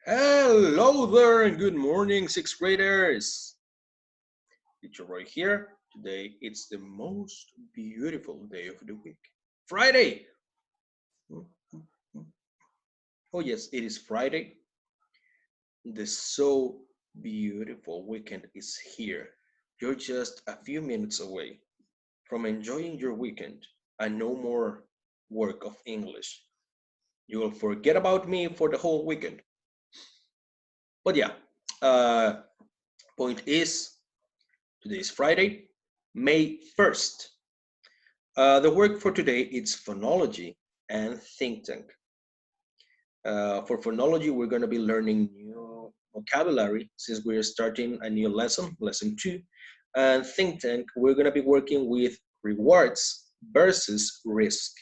Hello there and good morning, sixth graders. Teacher Roy here. Today it's the most beautiful day of the week. Friday! Oh, yes, it is Friday. The so beautiful weekend is here. You're just a few minutes away from enjoying your weekend and no more work of English. You will forget about me for the whole weekend. But yeah, uh, point is today is Friday, May 1st. The work for today is phonology and think tank. For phonology, we're going to be learning new vocabulary since we're starting a new lesson, lesson 2. And think tank, we're going to be working with rewards versus risk.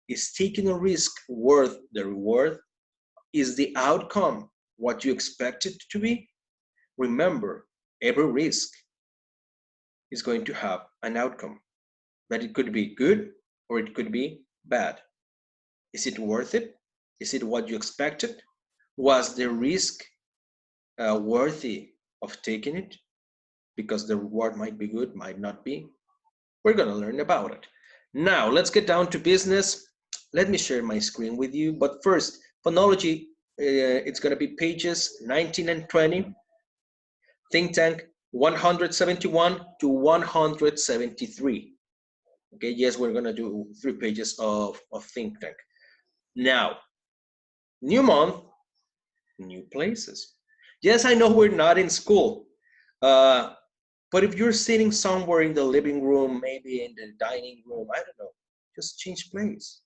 Is taking a risk worth the reward? Is the outcome what you expect it to be? Remember, every risk is going to have an outcome, but it could be good or it could be bad. Is it worth it? Is it what you expected? Was the risk worthy of taking it? Because the reward might be good, might not be. We're going to learn about it. Now, let's get down to business. Let me share my screen with you. But first, phonology, it's going to be pages 19 and 20. Think tank 171 to 173. Okay, yes, we're going to do 3 pages of think tank. Now, new month, new places. Yes, I know we're not in school, but if you're sitting somewhere in the living room, maybe in the dining room, I don't know, just change place.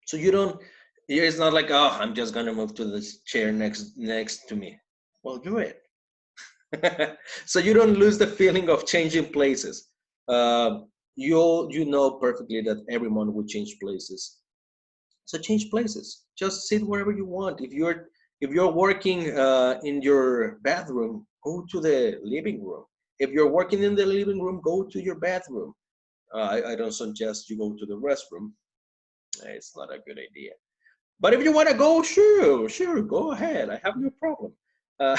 So you don't, it's not like, oh, I'm just gonna move to this chair next to me. Well, do it. So you don't lose the feeling of changing places. You know perfectly that everyone will change places. So change places. Just sit wherever you want. If you're working in your bathroom, go to the living room. If you're working in the living room, go to your bathroom. I don't suggest you go to the restroom. It's not a good idea. But if you want to go, sure, go ahead. I have no problem. Uh,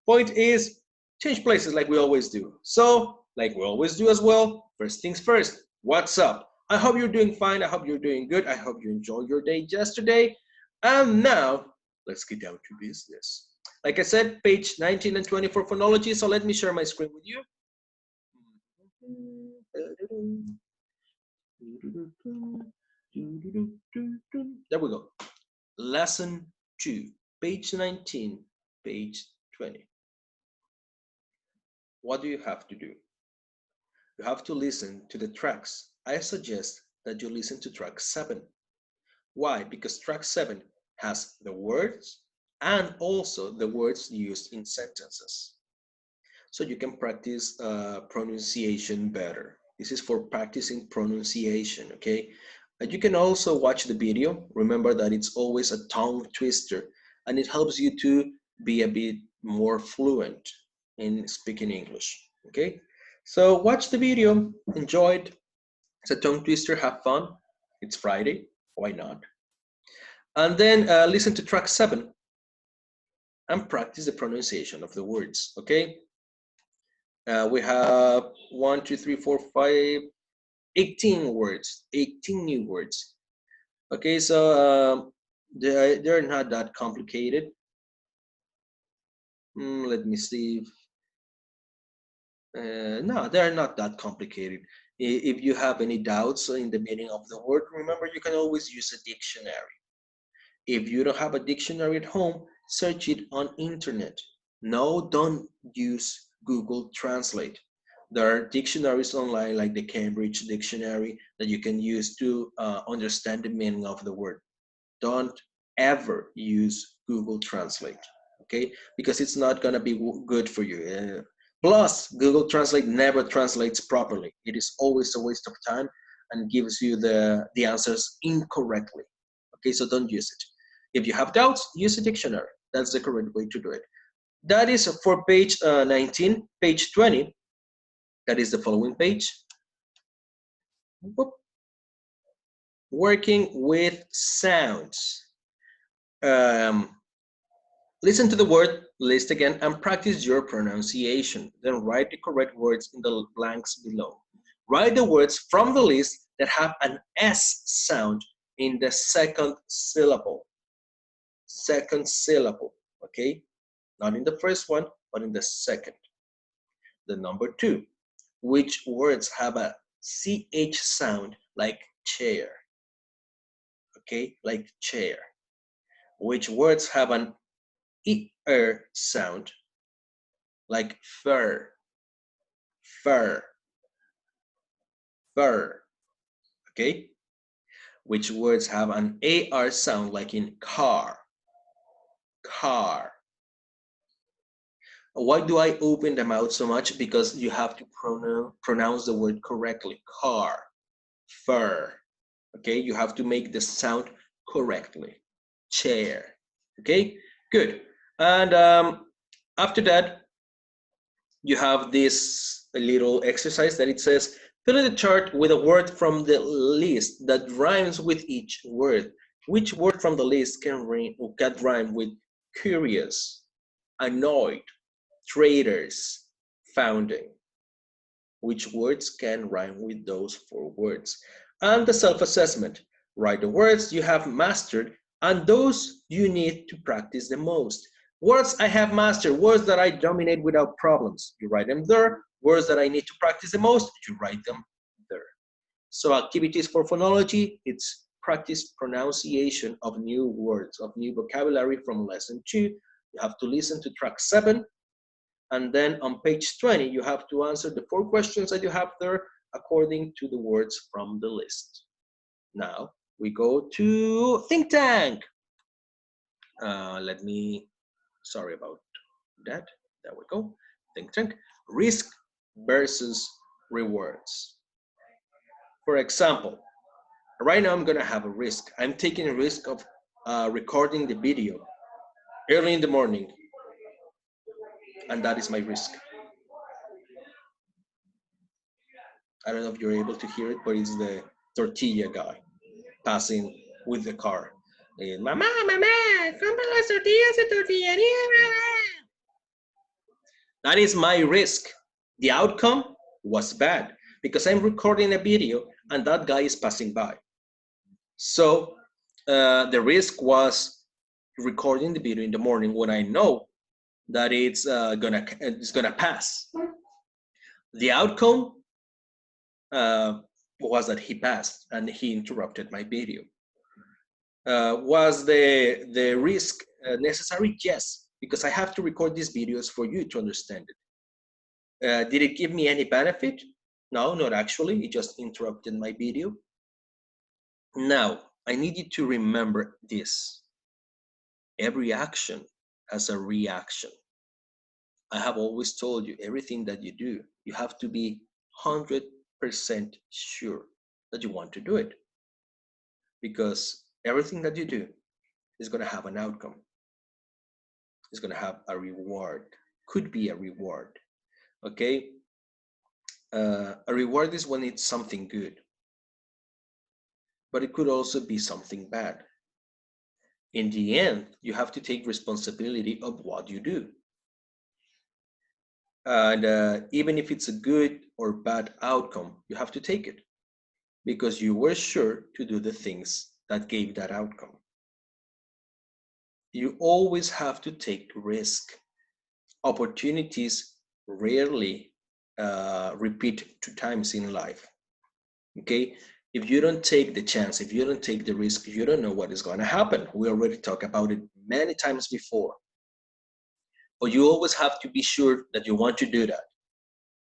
Point is, change places like we always do. So, like we always do as well, first things first, what's up? I hope you're doing fine. I hope you're doing good. I hope you enjoyed your day yesterday. And now, let's get down to business. Like I said, page 19 and 20 for phonology. So let me share my screen with you. There we go. Lesson 2, page 19, page 20. What do you have to do? You have to listen to the tracks. I suggest that you listen to track 7. Why? Because track 7 has the words and also the words used in sentences. So you can practice pronunciation better. This is for practicing pronunciation, okay? You can also watch the video. Remember that it's always a tongue twister and it helps you to be a bit more fluent in speaking English, okay? So watch the video, enjoy it. It's a tongue twister, have fun. It's Friday, why not? And then listen to track 7 and practice the pronunciation of the words, okay? We have 1, 2, 3, 4, 5, 18 words, 18 new words. Okay, so they're not that complicated. Let me see. No, they're not that complicated. If you have any doubts in the meaning of the word, remember you can always use a dictionary. If you don't have a dictionary at home, search it on internet. No, don't use Google Translate. There are dictionaries online like the Cambridge Dictionary that you can use to understand the meaning of the word. Don't ever use Google Translate, okay? Because it's not gonna be good for you. Plus, Google Translate never translates properly. It is always a waste of time and gives you the answers incorrectly. Okay, so don't use it. If you have doubts, use a dictionary. That's the correct way to do it. That is for page 19. Page 20, that is the following page. Working with sounds. Um, Listen to the word list again and practice your pronunciation. Then write the correct words in the blanks below. Write the words from the list that have an S sound in the second syllable. Second syllable, okay? Not in the first one, but in the second. The number 2, which words have a CH sound like chair, okay? Like chair. Which words have an ER sound like fur, fur, fur, okay? Which words have an AR sound like in car, car. Why do I open them out so much? Because you have to pronounce the word correctly. Car, fur, okay? You have to make the sound correctly. Chair, okay? Good. And after that, you have this little exercise that it says, fill in the chart with a word from the list that rhymes with each word. Which word from the list can rhyme with curious, annoyed, traders, founding? Which words can rhyme with those 4 words? And the self-assessment. Write the words you have mastered and those you need to practice the most. Words I have mastered, words that I dominate without problems. You write them there. Words that I need to practice the most, you write them there. So activities for phonology, it's practice pronunciation of new words, of new vocabulary from lesson 2. You have to listen to track 7. And then on page 20, you have to answer the 4 questions that you have there according to the words from the list. Now we go to think tank. Sorry about that. There we go. Think tank. Risk versus rewards. For example, right now I'm gonna have a risk. I'm taking a risk of recording the video early in the morning, and that is my risk. I don't know if you're able to hear it, but it's the tortilla guy passing with the car. Mamá, mamá, compra las tortillas de tortillería. That is my risk. The outcome was bad because I'm recording a video and that guy is passing by. So the risk was recording the video in the morning when I know that it's gonna pass. The outcome was that he passed and he interrupted my video. Was the risk necessary? Yes, because I have to record these videos for you to understand it. Did it give me any benefit? No, not actually. It just interrupted my video. Now, I need you to remember this. Every action has a reaction. I have always told you, everything that you do, you have to be 100% sure that you want to do it. Because everything that you do is going to have an outcome. It's going to have a reward. Could be a reward. Okay? A reward is when it's something good. But it could also be something bad. In the end, you have to take responsibility of what you do. And even if it's a good or bad outcome, you have to take it because you were sure to do the things that gave that outcome. You always have to take risk. Opportunities rarely repeat 2 times in life. Okay? If you don't take the chance, if you don't take the risk, you don't know what is going to happen. We already talked about it many times before. But you always have to be sure that you want to do that.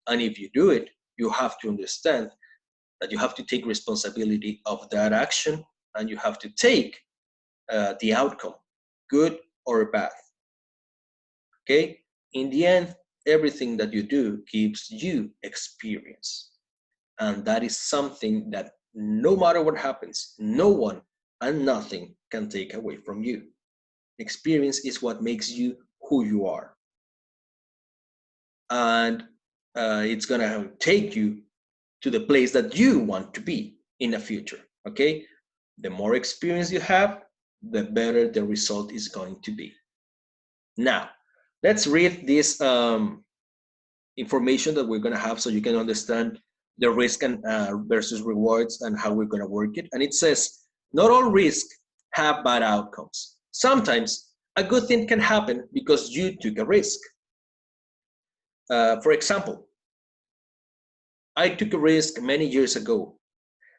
And if you do it, you have to understand that you have to take responsibility of that action and you have to take the outcome, good or bad. Okay? In the end, everything that you do gives you experience. And that is something that no matter what happens, no one and nothing can take away from you. Experience is what makes you who you are. And it's going to take you to the place that you want to be in the future. Okay? The more experience you have, the better the result is going to be. Now, let's read this information that we're going to have so you can understand the risk and versus rewards and how we're going to work it. And it says, not all risks have bad outcomes. Sometimes a good thing can happen because you took a risk. For example, I took a risk many years ago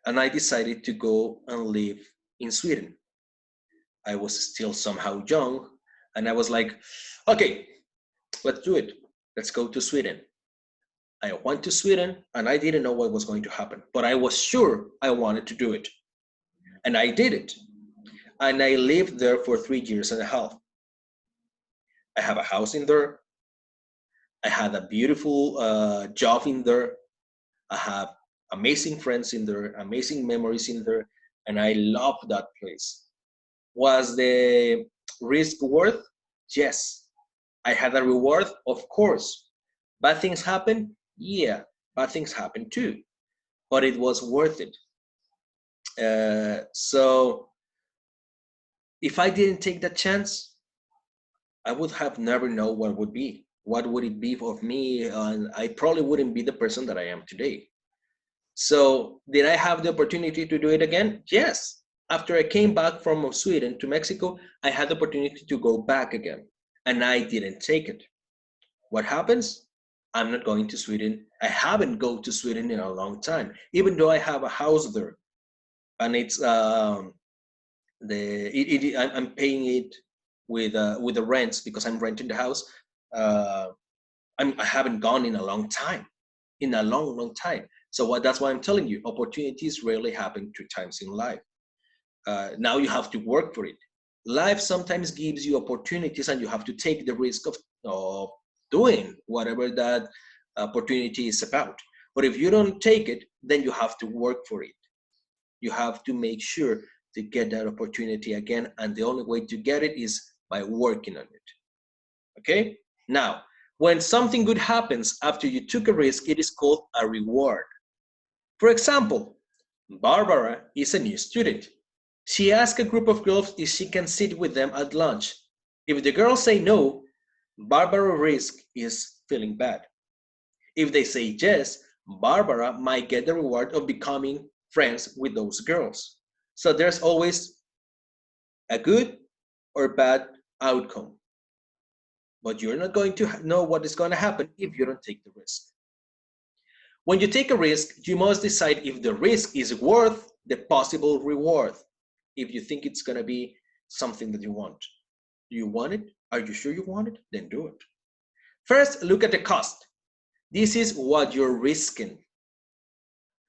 and I decided to go and live in Sweden. I was still somehow young and I was like, okay, let's do it. Let's go to Sweden. I went to Sweden and I didn't know what was going to happen, but I was sure I wanted to do it. And I did it. And I lived there for 3 years and a half. I have a house in there. I had a beautiful job in there. I have amazing friends in there, amazing memories in there, and I love that place. Was the risk worth? Yes. I had a reward, of course. Bad things happen? Yeah, bad things happen too, but it was worth it. So if I didn't take that chance, I would have never known what would be. What would it be of me? And I probably wouldn't be the person that I am today. So did I have the opportunity to do it again? Yes. After I came back from Sweden to Mexico, I had the opportunity to go back again, and I didn't take it. What happens? I'm not going to Sweden. I haven't gone to Sweden in a long time, even though I have a house there, and it's I'm paying it with the rents because I'm renting the house. Uh, I haven't gone in a long time, in a long time. So that's why I'm telling you, opportunities rarely happen 2 times in life. Now you have to work for it. Life sometimes gives you opportunities, and you have to take the risk of doing whatever that opportunity is about. But if you don't take it, then you have to work for it. You have to make sure to get that opportunity again, and the only way to get it is by working on it. Okay? Now, when something good happens after you took a risk, it is called a reward. For example, Barbara is a new student. She asks a group of girls if she can sit with them at lunch. If the girls say no, Barbara risk is feeling bad. If they say yes, Barbara might get the reward of becoming friends with those girls. So there's always a good or bad outcome. But you're not going to know what is going to happen if you don't take the risk. When you take a risk, you must decide if the risk is worth the possible reward. If you think it's going to be something that you want. Do you want it? Are you sure you want it? Then do it. First, look at the cost. This is what you're risking.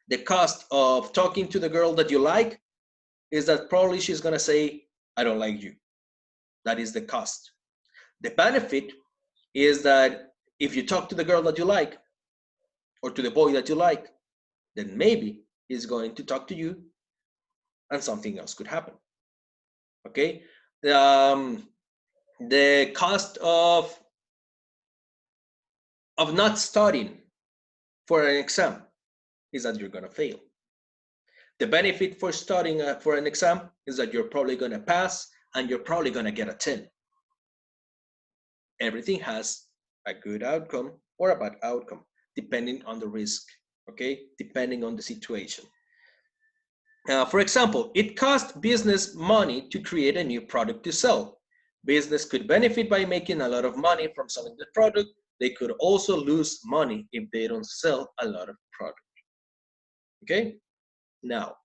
The cost of talking to the girl that you like is that probably she's going to say, I don't like you. That is the cost. The benefit is that if you talk to the girl that you like or to the boy that you like, then maybe he's going to talk to you and something else could happen. Okay? The cost of not studying for an exam is that you're going to fail. The benefit for studying for an exam is that you're probably going to pass and you're probably going to get a 10. Everything has a good outcome or a bad outcome, depending on the risk, okay? Depending on the situation. For example, it costs business money to create a new product to sell. Business could benefit by making a lot of money from selling the product. They could also lose money if they don't sell a lot of product. Okay? Now,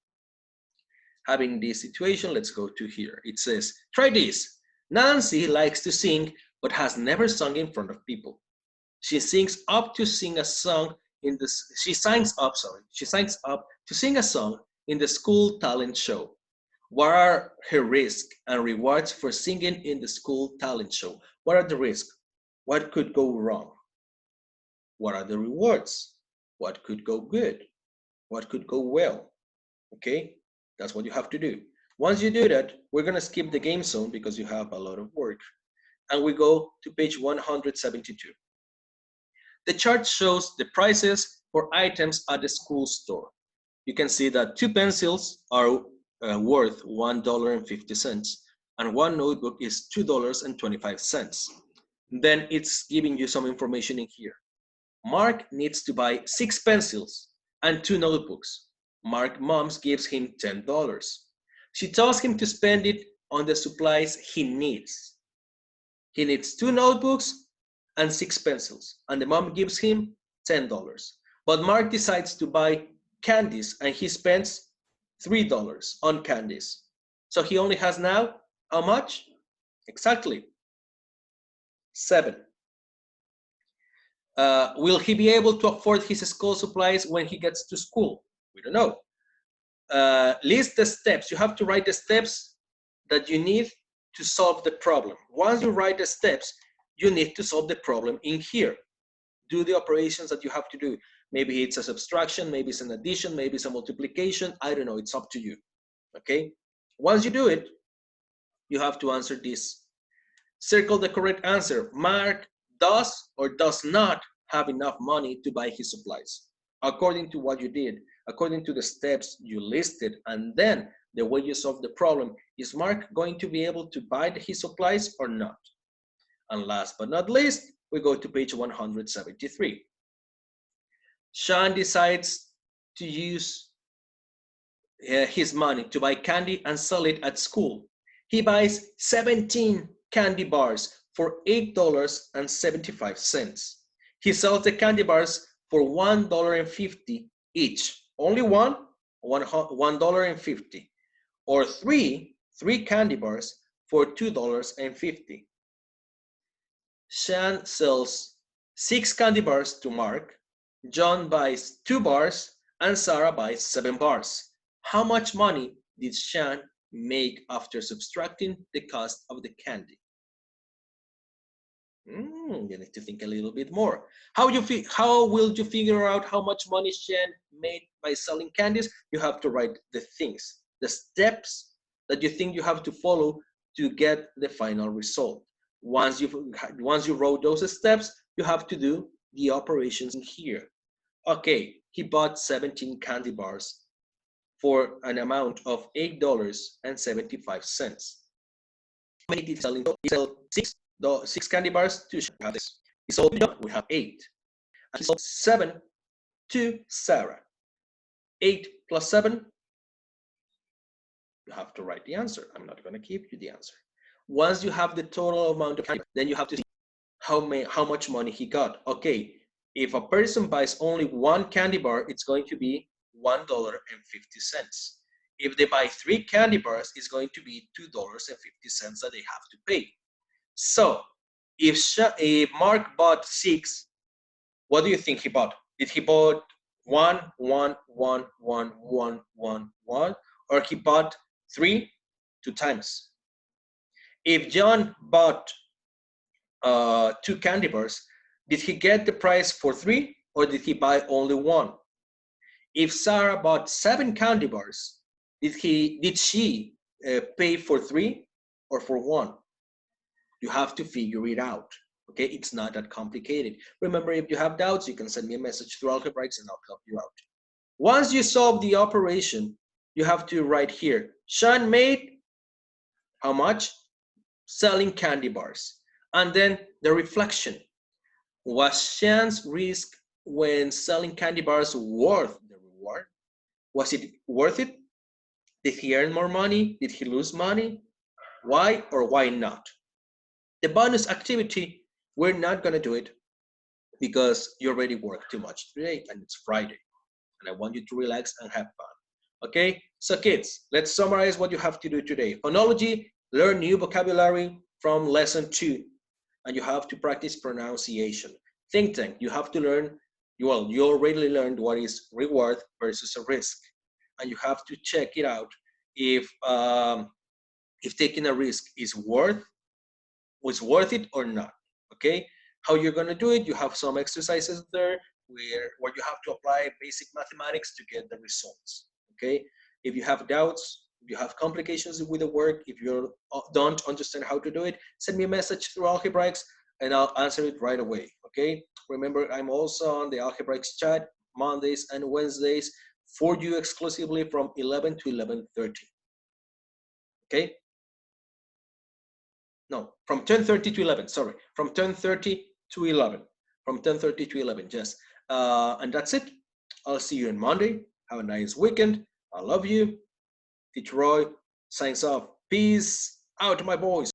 having this situation, let's go to here. It says, try this. Nancy likes to sing, but has never sung in front of people. She signs up to sing a song in the, she signs up to sing a song in the school talent show. What are her risks and rewards for singing in the school talent show? What are the risks? What could go wrong? What are the rewards? What could go good? What could go well? Okay, that's what you have to do. Once you do that, we're going to skip the game zone because you have a lot of work. And we go to page 172. The chart shows the prices for items at the school store. You can see that 2 pencils are worth $1.50 and 1 notebook is $2.25. Then it's giving you some information in here. Mark needs to buy 6 pencils and 2 notebooks. Mark moms gives him $10. She tells him to spend it on the supplies he needs. He needs 2 notebooks and 6 pencils, and the mom gives him $10. But Mark decides to buy candies and he spends $3 on candies. So he only has now how much? Exactly 7. Will he be able to afford his school supplies when he gets to school? We don't know. List the steps. You have to write the steps that you need to solve the problem. Once you write the steps, you need to solve the problem in here. Do the operations that you have to do. Maybe it's a subtraction, maybe it's an addition, maybe it's a multiplication. I don't know. It's up to you. Okay? Once you do it, you have to answer this. Circle the correct answer. Mark does or does not have enough money to buy his supplies. According to what you did, according to the steps you listed, and then the way you solve the problem, is Mark going to be able to buy his supplies or not? And last but not least, we go to page 173. Sean decides to use his money to buy candy and sell it at school. He buys 17 candy bars for $8.75. He sells the candy bars for $1.50 each. Only $1.50. Or three candy bars for $2.50. Sean sells 6 candy bars to Mark. John buys 2 bars and Sarah buys 7 bars. How much money did Sean make after subtracting the cost of the candy? You need to think a little bit more. How will you figure out how much money Sean made by selling candies? You have to write the things, the steps that you think you have to follow to get the final result. Once you wrote those steps, you have to do the operations in here. Okay, he bought 17 candy bars for an amount of $8.75. How many did he sell in total? He sold 6 candy bars to Sean. He sold John, we have 8. And he sold 7 to Sarah. 8 plus 7, you have to write the answer. I'm not going to give you the answer. Once you have the total amount of candy, then you have to see how much money he got. Okay, if a person buys only 1 candy bar, it's going to be $1.50. If they buy 3 candy bars, it's going to be $2.50 that they have to pay. So if Mark bought 6, what do you think he bought? Did he bought 1, 1, 1, 1, 1, 1, 1, or he bought 3 2 times? If John bought 2 candy bars, did he get the price for 3 or did he buy only 1? If Sarah bought 7 candy bars, did she pay for 3 or for 1? You have to figure it out. Okay, it's not that complicated. Remember, if you have doubts, you can send me a message through Algebraics and I'll help you out. Once you solve the operation, you have to write here, Sean made how much? Selling candy bars. And then the reflection. Was Sean's risk when selling candy bars worth the reward? Was it worth it? Did he earn more money? Did he lose money? Why or why not? The bonus activity, we're not going to do it because you already worked too much today and it's Friday. And I want you to relax and have fun. Okay, so kids, let's summarize what you have to do today. Phonology, learn new vocabulary from lesson 2, and you have to practice pronunciation. Think tank, you have to learn, you already learned what is reward versus a risk, and you have to check it out if taking a risk is worth it or not. Okay, how you're going to do it, you have some exercises there where you have to apply basic mathematics to get the results. Okay, if you have doubts, if you have complications with the work, if you don't understand how to do it, send me a message through Algebraics and I'll answer it right away. Okay, remember, I'm also on the Algebraics chat Mondays and Wednesdays for you exclusively from 11 to 11:30. Okay. No, from 10:30 to 11. Sorry, from 10:30 to 11. From 10:30 to 11. Yes. And that's it. I'll see you on Monday. Have a nice weekend. I love you. Teacher Roy signs off. Peace out, my boys.